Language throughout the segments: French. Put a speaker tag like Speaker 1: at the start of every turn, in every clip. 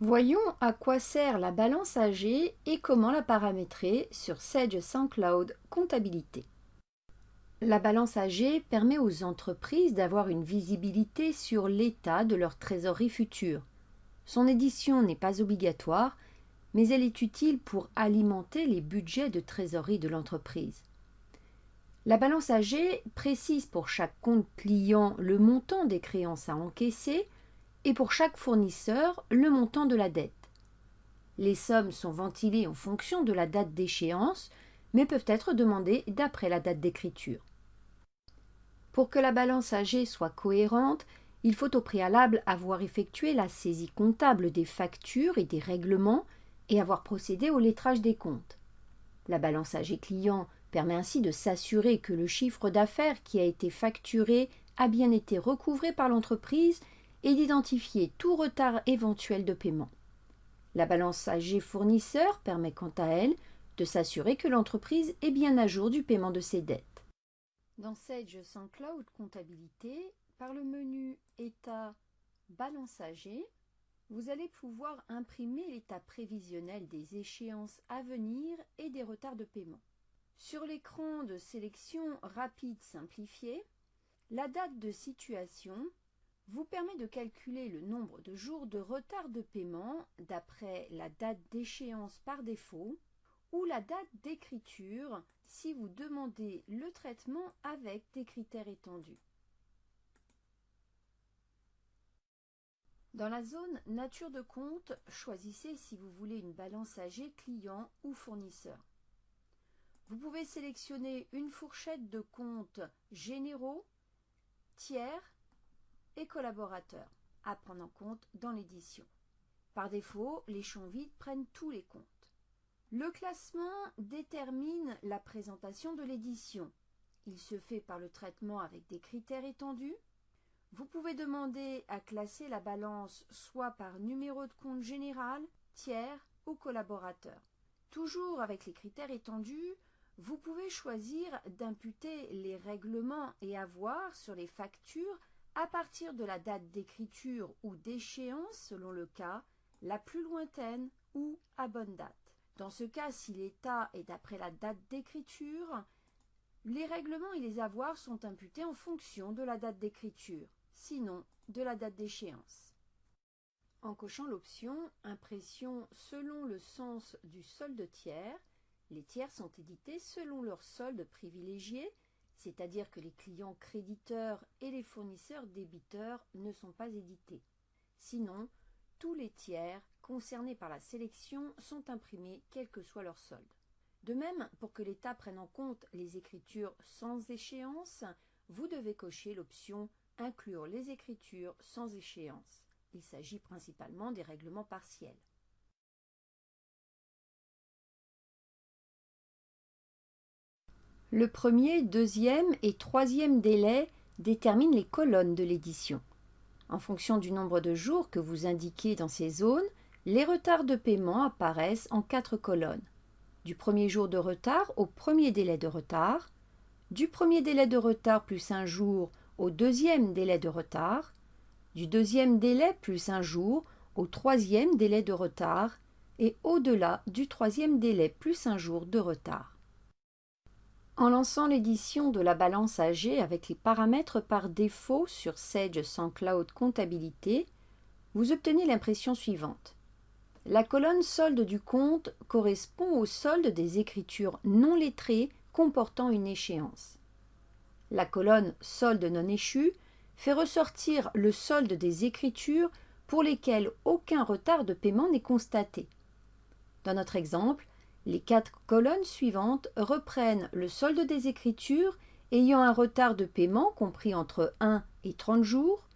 Speaker 1: Voyons à quoi sert la balance AG et comment la paramétrer sur Sage SoundCloud Comptabilité. La balance AG permet aux entreprises d'avoir une visibilité sur l'état de leur trésorerie future. Son édition n'est pas obligatoire, mais elle est utile pour alimenter les budgets de trésorerie de l'entreprise. La balance AG précise pour chaque compte client le montant des créances à encaisser et pour chaque fournisseur le montant de la dette. Les sommes sont ventilées en fonction de la date d'échéance, mais peuvent être demandées d'après la date d'écriture. Pour que la balance AG soit cohérente, il faut au préalable avoir effectué la saisie comptable des factures et des règlements et avoir procédé au lettrage des comptes. La balance AG client permet ainsi de s'assurer que le chiffre d'affaires qui a été facturé a bien été recouvré par l'entreprise et d'identifier tout retard éventuel de paiement. La balance AG fournisseur permet quant à elle de s'assurer que l'entreprise est bien à jour du paiement de ses dettes. Dans Sage SoundCloud Comptabilité, par le menu État Balance AG, vous allez pouvoir imprimer l'état prévisionnel des échéances à venir et des retards de paiement. Sur l'écran de sélection rapide simplifiée, la date de situation vous permet de calculer le nombre de jours de retard de paiement d'après la date d'échéance par défaut ou la date d'écriture si vous demandez le traitement avec des critères étendus. Dans la zone Nature de compte, choisissez si vous voulez une balance AG client ou fournisseur. Vous pouvez sélectionner une fourchette de comptes généraux, tiers et collaborateurs à prendre en compte dans l'édition. Par défaut, les champs vides prennent tous les comptes. Le classement détermine la présentation de l'édition. Il se fait par le traitement avec des critères étendus. Vous pouvez demander à classer la balance soit par numéro de compte général, tiers ou collaborateur. Toujours avec les critères étendus, vous pouvez choisir d'imputer les règlements et avoirs sur les factures à partir de la date d'écriture ou d'échéance selon le cas, la plus lointaine ou à bonne date. Dans ce cas, si l'état est d'après la date d'écriture, les règlements et les avoirs sont imputés en fonction de la date d'écriture, sinon de la date d'échéance. En cochant l'option « Impression selon le sens du solde tiers », les tiers sont édités selon leur solde privilégié, c'est-à-dire que les clients créditeurs et les fournisseurs débiteurs ne sont pas édités. Sinon, tous les tiers concernés par la sélection sont imprimés quel que soit leur solde. De même, pour que l'État prenne en compte les écritures sans échéance, vous devez cocher l'option « Inclure les écritures sans échéance ». Il s'agit principalement des règlements partiels. Le premier, deuxième et troisième délai déterminent les colonnes de l'édition. En fonction du nombre de jours que vous indiquez dans ces zones, les retards de paiement apparaissent en 4 colonnes. Du premier jour de retard au premier délai de retard, du premier délai de retard plus un jour au deuxième délai de retard, du deuxième délai plus un jour au troisième délai de retard et au-delà du troisième délai plus un jour de retard. En lançant l'édition de la balance AG avec les paramètres par défaut sur Sage SoundCloud Comptabilité, vous obtenez l'impression suivante. La colonne solde du compte correspond au solde des écritures non lettrées comportant une échéance. La colonne solde non échu fait ressortir le solde des écritures pour lesquelles aucun retard de paiement n'est constaté. Dans notre exemple, les 4 colonnes suivantes reprennent le solde des écritures ayant un retard de paiement compris entre 1 et 30 jours,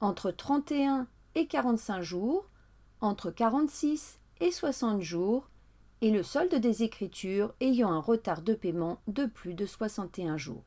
Speaker 1: entre 31 et 45 jours, entre 46 et 60 jours, et le solde des écritures ayant un retard de paiement de plus de 61 jours.